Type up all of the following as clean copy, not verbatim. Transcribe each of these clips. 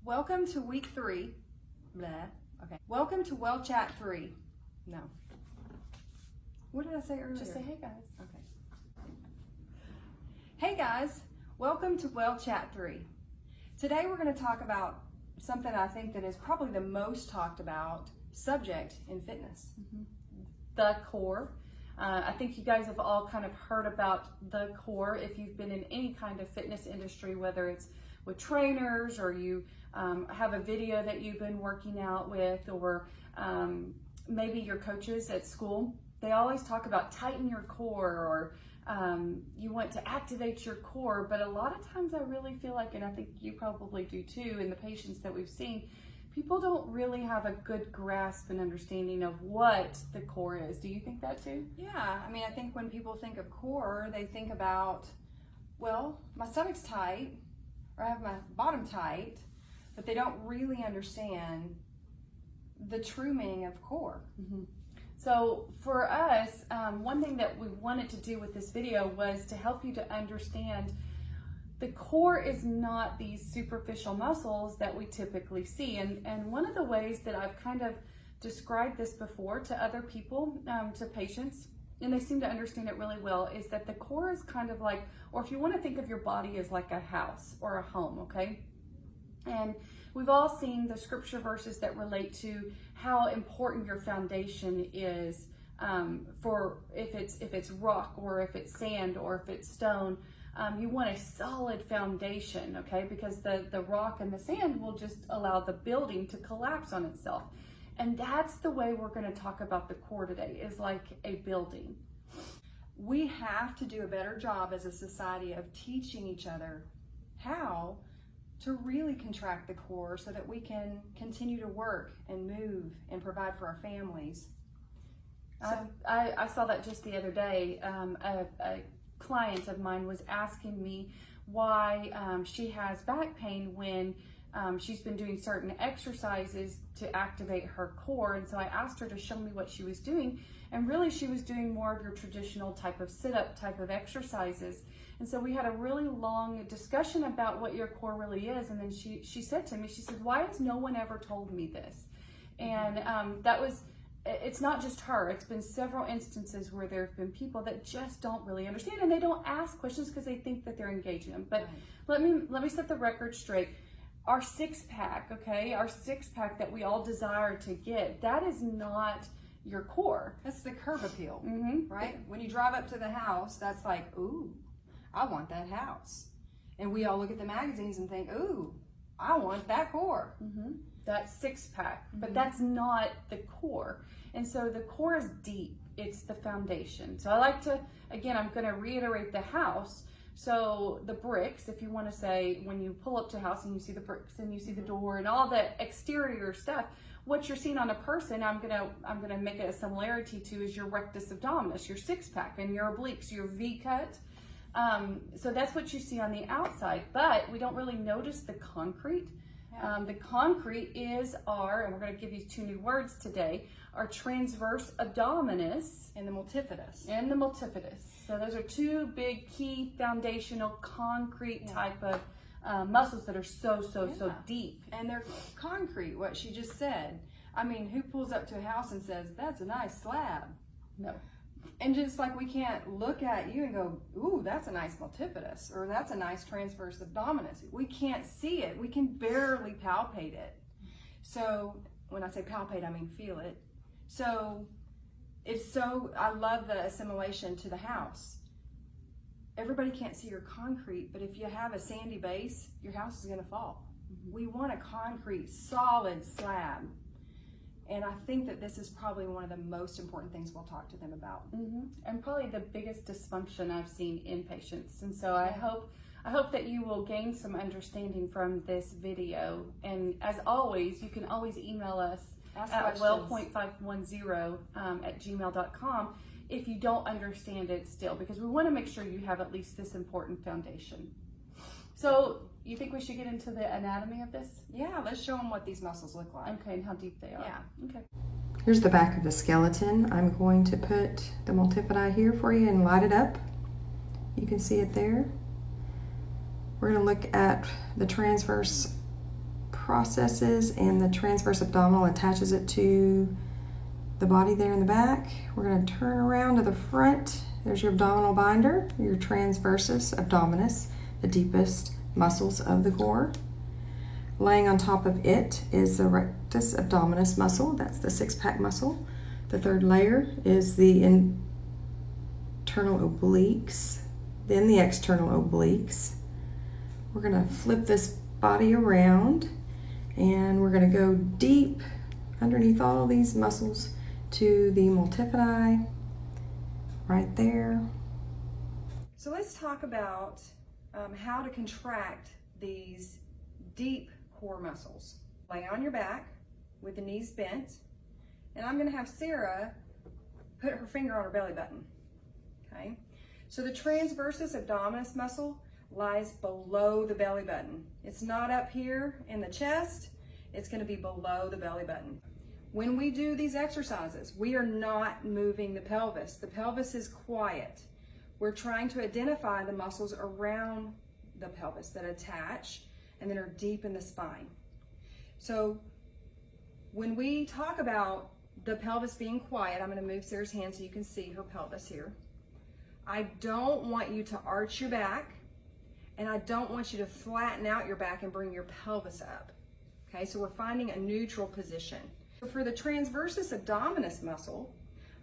Welcome to week 3. Blah. Okay. Welcome to Well Chat 3. No. What did I say earlier? Just say, hey guys. Okay. Hey guys, welcome to Well Chat 3. Today we're going to talk about something I think that is probably the most talked about subject in fitness. The core. I think you guys have all kind of heard about the core if you've been in any kind of fitness industry, whether it's with trainers or you have a video that you've been working out with, or maybe your coaches at school. They always talk about tighten your core, or you want to activate your core, but a lot of times I really feel like, and I think you probably do too, in the patients that we've seen, people don't really have a good grasp and understanding of what the core is. Do you think that too? Yeah, I mean, I think when people think of core, they think about, well, my stomach's tight, or I have my bottom tight, but they don't really understand the true meaning of core. So for us, one thing that we wanted to do with this video was to help you to understand the core is not these superficial muscles that we typically see. And one of the ways that I've kind of described this before to other people, to patients, and they seem to understand it really well, is that the core is kind of like, or if you want to think of your body as like a house or a home, okay? And we've all seen the scripture verses that relate to how important your foundation is, for if it's rock, or if it's sand, or if it's stone. You want a solid foundation, okay? Because the rock and the sand will just allow the building to collapse on itself. And that's the way we're going to talk about the core today, is like a building. We have to do a better job as a society of teaching each other how to really contract the core so that we can continue to work and move and provide for our families. I saw that just the other day. A client of mine was asking me why she has back pain when she's been doing certain exercises to activate her core. And so I asked her to show me what she was doing, and really she was doing more of your traditional type of sit-up type of exercises. And so we had a really long discussion about what your core really is. And then she said to me, she said, why has no one ever told me this? And it's not just her. It's been several instances where there have been people that just don't really understand, and they don't ask questions because they think that they're engaging them. But let me set the record straight. Our six-pack, okay, our six-pack that we all desire to get, that is not your core. That's the curb appeal, right? When you drive up to the house, that's like, ooh, I want that house. And we all look at the magazines and think, ooh, I want that core. That six-pack, but that's not the core. And so the core is deep. It's the foundation. So I like to, again, I'm going to reiterate the house. So the bricks, if you want to say, when you pull up to a house and you see the bricks and you see the door and all the exterior stuff, what you're seeing on a person, I'm gonna make it a similarity to, is your rectus abdominis, your six-pack, and your obliques, your V-cut. So that's what you see on the outside, but we don't really notice the concrete. The concrete is our, and we're going to give you 2 new words today, our transverse abdominis And the multifidus. and the multifidus. So those are 2 big key foundational concrete type of muscles that are so deep. And they're concrete, what she just said. I mean, who pulls up to a house and says, that's a nice slab? No. And just like we can't look at you and go, ooh, that's a nice multifidus, or that's a nice transverse abdominis. We can't see it. We can barely palpate it. So when I say palpate, I mean feel it. So I love the assimilation to the house. Everybody can't see your concrete, but if you have a sandy base, your house is going to fall. We want a concrete, solid slab. And I think that this is probably one of the most important things we'll talk to them about. And probably the biggest dysfunction I've seen in patients. And so I hope that you will gain some understanding from this video. And as always, you can always email us at well.510 at gmail.com if you don't understand it still, because we want to make sure you have at least this important foundation. So you think we should get into the anatomy of this? Yeah, let's show them what these muscles look like. Okay, and how deep they are. Yeah. Okay. Here's the back of the skeleton. I'm going to put the multifidi here for you and light it up. You can see it there. We're going to look at the transverse processes and the transverse abdominal attaches it to the body there in the back. We're going to turn around to the front. There's your abdominal binder, your transversus abdominis, the deepest muscles of the core. Laying on top of it is the rectus abdominis muscle, that's the six-pack muscle. The third layer is the internal obliques, then the external obliques. We're going to flip this body around and we're going to go deep underneath all these muscles to the multifidi right there. So let's talk about how to contract these deep core muscles. Lay on your back with the knees bent, and I'm going to have Sarah put her finger on her belly button. Okay, so the transversus abdominis muscle lies below the belly button. It's not up here in the chest, it's going to be below the belly button. When we do these exercises, we are not moving the pelvis. The pelvis is quiet. We're trying to identify the muscles around the pelvis that attach and that are deep in the spine. So when we talk about the pelvis being quiet, I'm going to move Sarah's hand so you can see her pelvis here. I don't want you to arch your back, and I don't want you to flatten out your back and bring your pelvis up. Okay, so we're finding a neutral position. So for the transversus abdominis muscle,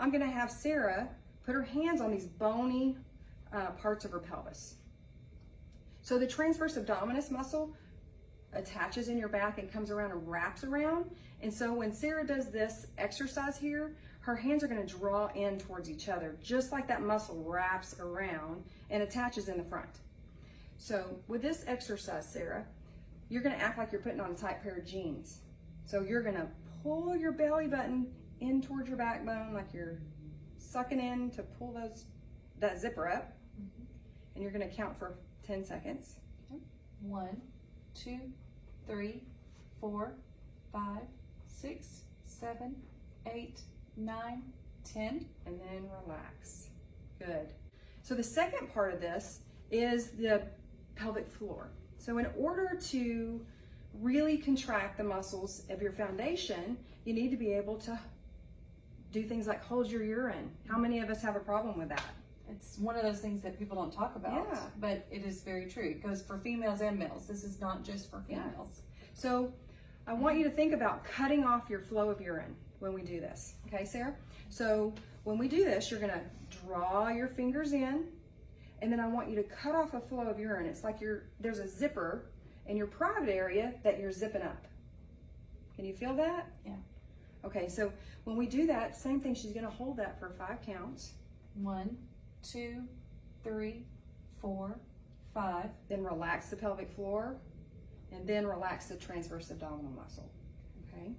I'm going to have Sarah put her hands on these bony parts of her pelvis. So the transverse abdominis muscle attaches in your back and comes around and wraps around. And so when Sarah does this exercise here, her hands are going to draw in towards each other, just like that muscle wraps around and attaches in the front. So with this exercise, Sarah, you're going to act like you're putting on a tight pair of jeans. So you're going to pull your belly button in towards your backbone like you're sucking in to pull that zipper up. And you're going to count for 10 seconds. 1, 2, 3, 4, 5, 6, 7, 8, 9, 10. And then relax. Good. So the second part of this is the pelvic floor. So in order to really contract the muscles of your foundation, you need to be able to do things like hold your urine. How many of us have a problem with that? It's one of those things that people don't talk about, Yeah. but it is very true. It goes for females and males. This is not just for females. So I want you to think about cutting off your flow of urine when we do this. Okay, Sarah? So when we do this, you're going to draw your fingers in, and then I want you to cut off a flow of urine. It's like there's a zipper in your private area that you're zipping up. Can you feel that? Yeah. Okay, so when we do that, same thing, she's going to hold that for 5 counts. 1, 2, 3, 4, 5. Then relax the pelvic floor, and then relax the transverse abdominal muscle. Okay?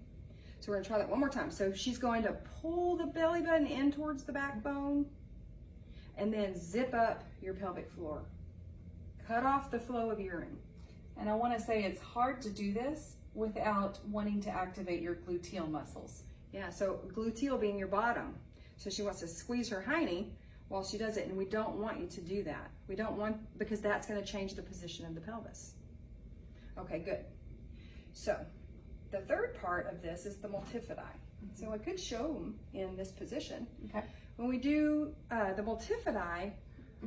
So we're going to try that one more time. So she's going to pull the belly button in towards the backbone, and then zip up your pelvic floor. Cut off the flow of urine. And I want to say it's hard to do this without wanting to activate your gluteal muscles. Yeah, so gluteal being your bottom. So she wants to squeeze her hiney while she does it, and we don't want you to do that. We don't want, because that's going to change the position of the pelvis. Okay, good. So the third part of this is the multifidi. So I could show them in this position. Okay. When we do, the multifidi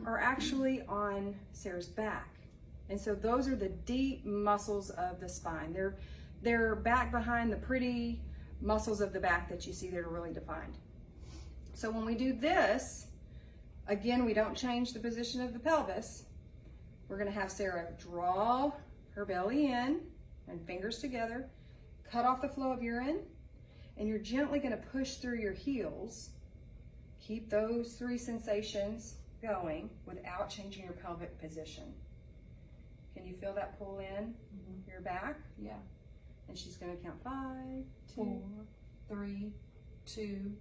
are actually on Sarah's back. And so those are the deep muscles of the spine. They're back behind the pretty muscles of the back that you see that are really defined. So when we do this, again, we don't change the position of the pelvis. We're going to have Sarah draw her belly in and fingers together, cut off the flow of urine, and you're gently going to push through your heels. Keep those 3 sensations going without changing your pelvic position. Can you feel that pull in your back? Yeah. And she's going to count 5, 2, 4, 3, 2,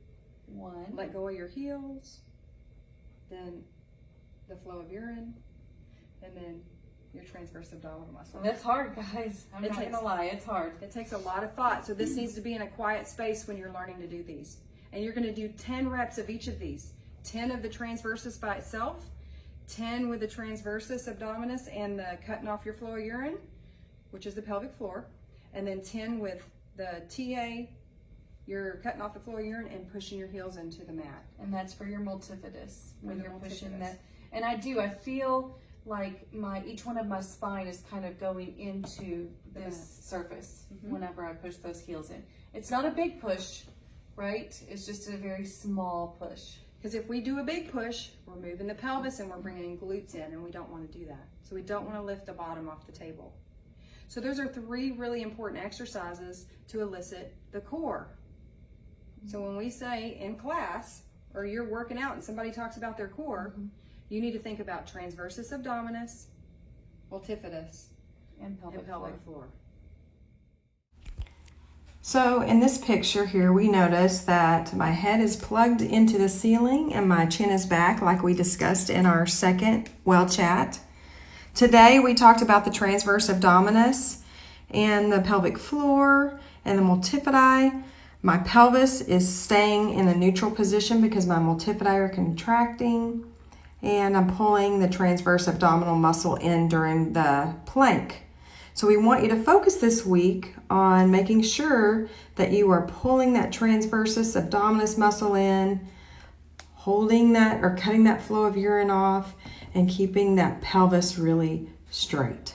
1. let go of your heels, then the flow of urine, and then your transverse abdominal muscle. That's hard, guys. I'm It not takes- gonna lie, it's hard. It takes a lot of thought, so this needs to be in a quiet space when you're learning to do these. And you're going to do 10 reps of each of these. 10 of the transversus by itself, 10 with the transversus abdominis and the cutting off your flow of urine, which is the pelvic floor, And then 10 with the TA, you're cutting off the flow of urine and pushing your heels into the mat. And that's for your multifidus when For the you're pushing multifidus. that. And I feel like each one of my spine is kind of going into this surface whenever I push those heels in. It's not a big push, right? It's just a very small push. Because if we do a big push, we're moving the pelvis and we're bringing glutes in, and we don't want to do that. So we don't want to lift the bottom off the table. So those are 3 really important exercises to elicit the core. So when we say in class, or you're working out and somebody talks about their core, you need to think about transversus abdominis, multifidus, And pelvic, and pelvic floor. So in this picture here, we notice that my head is plugged into the ceiling and my chin is back, like we discussed in our second well chat. Today we talked about the transverse abdominis and the pelvic floor and the multifidi. My pelvis is staying in a neutral position because my multifidi are contracting, and I'm pulling the transverse abdominal muscle in during the plank. So we want you to focus this week on making sure that you are pulling that transversus abdominis muscle in, holding that or cutting that flow of urine off, and keeping that pelvis really straight.